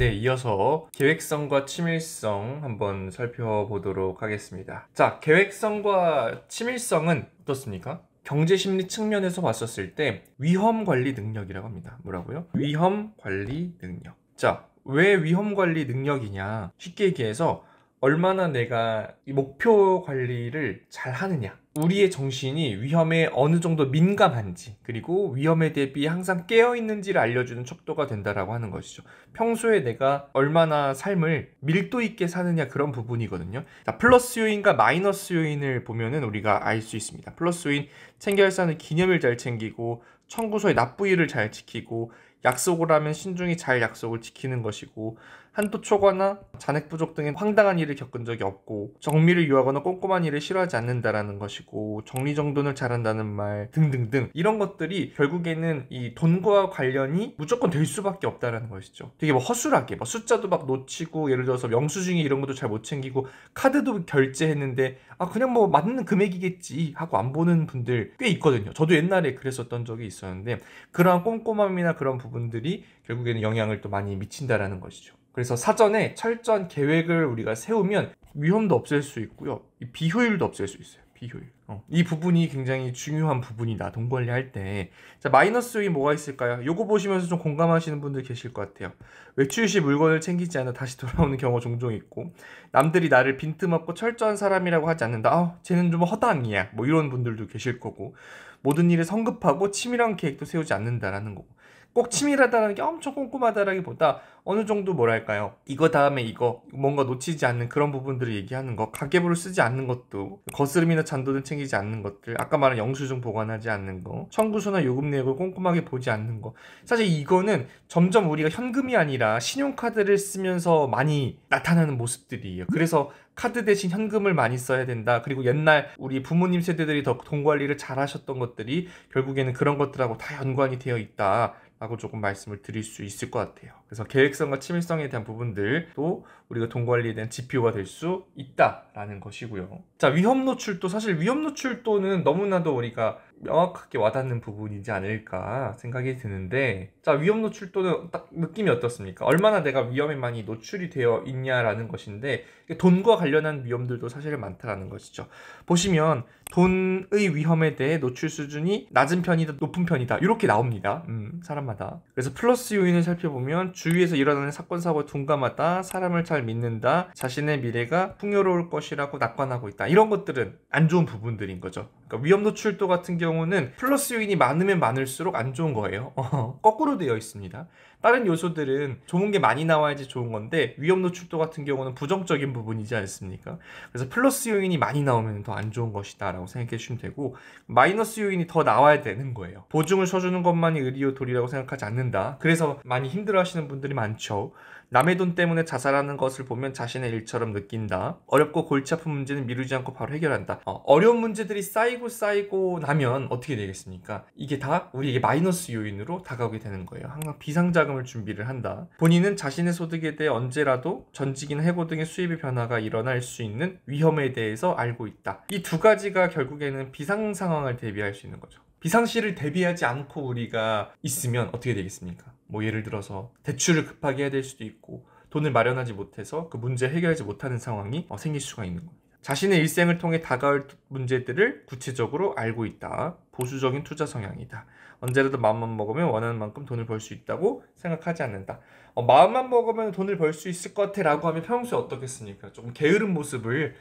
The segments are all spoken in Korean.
네, 이어서 계획성과 치밀성 한번 살펴보도록 하겠습니다. 자, 계획성과 치밀성은 어떻습니까? 경제심리 측면에서 봤었을 때 위험관리 능력이라고 합니다. 뭐라고요? 위험관리 능력. 자, 왜 위험관리 능력이냐? 쉽게 얘기해서 얼마나 내가 이 목표 관리를 잘 하느냐, 우리의 정신이 위험에 어느 정도 민감한지, 그리고 위험에 대비 항상 깨어있는지를 알려주는 척도가 된다라고 하는 것이죠. 평소에 내가 얼마나 삶을 밀도 있게 사느냐, 그런 부분이거든요. 자, 플러스 요인과 마이너스 요인을 보면은 우리가 알 수 있습니다. 플러스 요인, 챙겨야 할 사는 기념일 잘 챙기고, 청구서의 납부일을 잘 지키고, 약속을 하면 신중히 잘 약속을 지키는 것이고, 한도 초과나 잔액 부족 등의 황당한 일을 겪은 적이 없고, 정리를 요하거나 꼼꼼한 일을 싫어하지 않는다라는 것이고, 정리정돈을 잘한다는 말 등등등, 이런 것들이 결국에는 이 돈과 관련이 무조건 될 수밖에 없다라는 것이죠. 되게 뭐 허술하게 뭐 숫자도 막 놓치고, 예를 들어서 영수증이 이런 것도 잘 못 챙기고, 카드도 결제했는데 그냥 뭐 맞는 금액이겠지 하고 안 보는 분들 꽤 있거든요. 저도 옛날에 그랬었던 적이 있었는데, 그러한 꼼꼼함이나 그런 부분들이 결국에는 영향을 또 많이 미친다라는 것이죠. 그래서 사전에 철저한 계획을 우리가 세우면 위험도 없앨 수 있고요, 비효율도 없앨 수 있어요. 비효율. 이 부분이 굉장히 중요한 부분이다, 돈 관리할 때. 자, 마이너스 요인 뭐가 있을까요? 요거 보시면서 좀 공감하시는 분들 계실 것 같아요. 외출 시 물건을 챙기지 않아 다시 돌아오는 경우가 종종 있고, 남들이 나를 빈틈없고 철저한 사람이라고 하지 않는다. 쟤는 좀 허당이야. 뭐 이런 분들도 계실 거고, 모든 일에 성급하고 치밀한 계획도 세우지 않는다라는 거고, 꼭 치밀하다는 게 엄청 꼼꼼하다라기보다 어느 정도 뭐랄까요, 이거 다음에 이거 뭔가 놓치지 않는 그런 부분들을 얘기하는 거, 가계부를 쓰지 않는 것도, 거스름이나 잔돈을 챙기지 않는 것들, 아까 말한 영수증 보관하지 않는 거, 청구서나 요금 내역을 꼼꼼하게 보지 않는 거, 사실 이거는 점점 우리가 현금이 아니라 신용카드를 쓰면서 많이 나타나는 모습들이에요. 그래서 카드 대신 현금을 많이 써야 된다. 그리고 옛날 우리 부모님 세대들이 더 돈 관리를 잘 하셨던 것들이 결국에는 그런 것들하고 다 연관이 되어 있다 라고 조금 말씀을 드릴 수 있을 것 같아요. 그래서 계획성과 치밀성에 대한 부분들도 우리가 돈 관리에 대한 지표가 될 수 있다라는 것이고요. 자, 위험 노출도, 사실 위험 노출도는 너무나도 우리가 명확하게 와닿는 부분이지 않을까 생각이 드는데, 자, 위험 노출도는 딱 느낌이 어떻습니까? 얼마나 내가 위험에 많이 노출이 되어 있냐라는 것인데, 돈과 관련한 위험들도 사실 많다라는 것이죠. 보시면 돈의 위험에 대해 노출 수준이 낮은 편이다, 높은 편이다, 이렇게 나옵니다. 사람마다. 그래서 플러스 요인을 살펴보면 주위에서 일어나는 사건 사고에 둔감하다, 사람을 잘 믿는다, 자신의 미래가 풍요로울 것이라고 낙관하고 있다, 이런 것들은 안 좋은 부분들인 거죠. 그러니까 위험 노출도 같은 경우는 플러스 요인이 많으면 많을수록 안 좋은 거예요. 거꾸로 되어 있습니다. 다른 요소들은 좋은 게 많이 나와야지 좋은 건데, 위험 노출도 같은 경우는 부정적인 부분이지 않습니까? 그래서 플러스 요인이 많이 나오면 더 안 좋은 것이다 라고 생각해 주시면 되고, 마이너스 요인이 더 나와야 되는 거예요. 보증을 서주는 것만이 의리요 도리라고 생각하지 않는다. 그래서 많이 힘들어 하시는 분들이 많죠. 남의 돈 때문에 자살하는 것을 보면 자신의 일처럼 느낀다. 어렵고 골치 아픈 문제는 미루지 않고 바로 해결한다. 어려운 문제들이 쌓이고 나면 어떻게 되겠습니까? 이게 다 우리에게 마이너스 요인으로 다가오게 되는 거예요. 항상 비상자금을 준비를 한다. 본인은 자신의 소득에 대해 언제라도 전직이나 해고 등의 수입의 변화가 일어날 수 있는 위험에 대해서 알고 있다. 이 두 가지가 결국에는 비상 상황을 대비할 수 있는 거죠. 비상시를 대비하지 않고 우리가 있으면 어떻게 되겠습니까? 뭐 예를 들어서 대출을 급하게 해야 될 수도 있고, 돈을 마련하지 못해서 그 문제 해결하지 못하는 상황이 생길 수가 있는 겁니다. 자신의 일생을 통해 다가올 문제들을 구체적으로 알고 있다. 보수적인 투자 성향이다. 언제라도 마음만 먹으면 원하는 만큼 돈을 벌 수 있다고 생각하지 않는다. 마음만 먹으면 돈을 벌 수 있을 것 같아 라고 하면 평소에 어떻겠습니까? 좀 게으른 모습을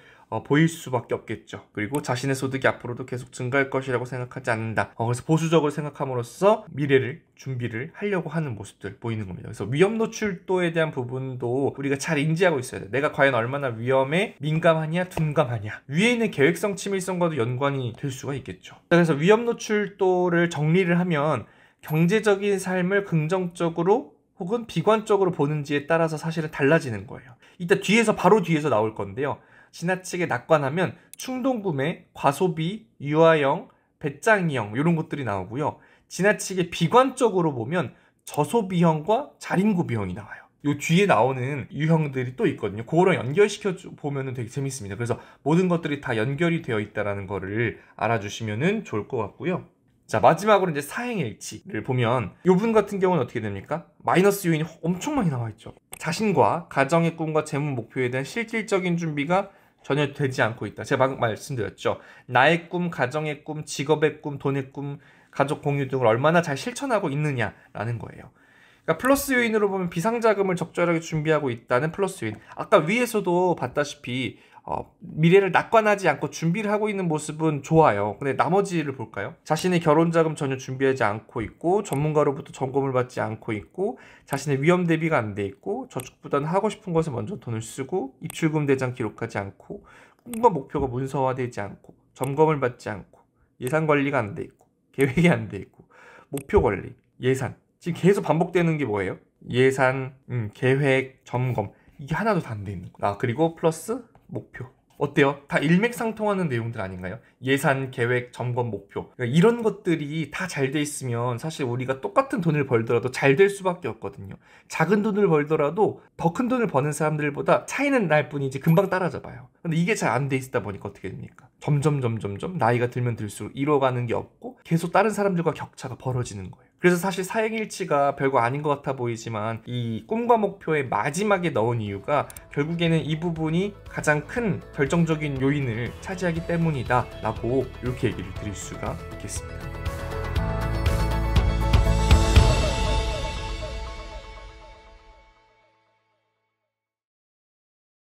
보일 수밖에 없겠죠. 그리고 자신의 소득이 앞으로도 계속 증가할 것이라고 생각하지 않는다. 그래서 보수적으로 생각함으로써 미래를 준비를 하려고 하는 모습들 보이는 겁니다. 그래서 위험 노출도에 대한 부분도 우리가 잘 인지하고 있어야 돼. 내가 과연 얼마나 위험에 민감하냐, 둔감하냐. 위에 있는 계획성, 치밀성과도 연관이 될 수가 있겠죠. 그래서 위험 노출도를 정리를 하면 경제적인 삶을 긍정적으로 혹은 비관적으로 보는지에 따라서 사실은 달라지는 거예요. 이따 바로 뒤에서 나올 건데요. 지나치게 낙관하면 충동구매, 과소비, 유아형, 배짱이형 이런 것들이 나오고요. 지나치게 비관적으로 보면 저소비형과 자린고비형이 나와요. 요 뒤에 나오는 유형들이 또 있거든요. 그거랑 연결시켜 보면 되게 재밌습니다. 그래서 모든 것들이 다 연결이 되어 있다는 거를 알아주시면 좋을 것 같고요. 자, 마지막으로 이제 사행일치를 보면 이분 같은 경우는 어떻게 됩니까? 마이너스 요인이 엄청 많이 나와 있죠. 자신과 가정의 꿈과 재무 목표에 대한 실질적인 준비가 전혀 되지 않고 있다. 제가 방금 말씀드렸죠. 나의 꿈, 가정의 꿈, 직업의 꿈, 돈의 꿈, 가족 공유 등을 얼마나 잘 실천하고 있느냐라는 거예요. 그러니까 플러스 요인으로 보면 비상자금을 적절하게 준비하고 있다는 플러스 요인. 아까 위에서도 봤다시피 미래를 낙관하지 않고 준비를 하고 있는 모습은 좋아요. 근데 나머지를 볼까요? 자신의 결혼자금 전혀 준비하지 않고 있고, 전문가로부터 점검을 받지 않고 있고, 자신의 위험 대비가 안 돼 있고, 저축보다는 하고 싶은 것에 먼저 돈을 쓰고, 입출금 대장 기록하지 않고, 꿈과 목표가 문서화되지 않고, 점검을 받지 않고, 예산 관리가 안 돼 있고, 계획이 안 돼 있고, 목표 관리, 예산. 지금 계속 반복되는 게 뭐예요? 예산, 계획, 점검. 이게 하나도 다 안 돼 있는 거야. 그리고 플러스 목표. 어때요? 다 일맥상통하는 내용들 아닌가요? 예산, 계획, 점검, 목표. 그러니까 이런 것들이 다 잘 돼 있으면 사실 우리가 똑같은 돈을 벌더라도 잘 될 수밖에 없거든요. 작은 돈을 벌더라도 더 큰 돈을 버는 사람들보다 차이는 날 뿐이지 금방 따라잡아요. 근데 이게 잘 안 돼 있다 보니까 어떻게 됩니까? 점점 나이가 들면 들수록 이뤄가는 게 없고 계속 다른 사람들과 격차가 벌어지는 거예요. 그래서 사실 사행일치가 별거 아닌 것 같아 보이지만 이 꿈과 목표의 마지막에 넣은 이유가 결국에는 이 부분이 가장 큰 결정적인 요인을 차지하기 때문이다 라고 이렇게 얘기를 드릴 수가 있겠습니다.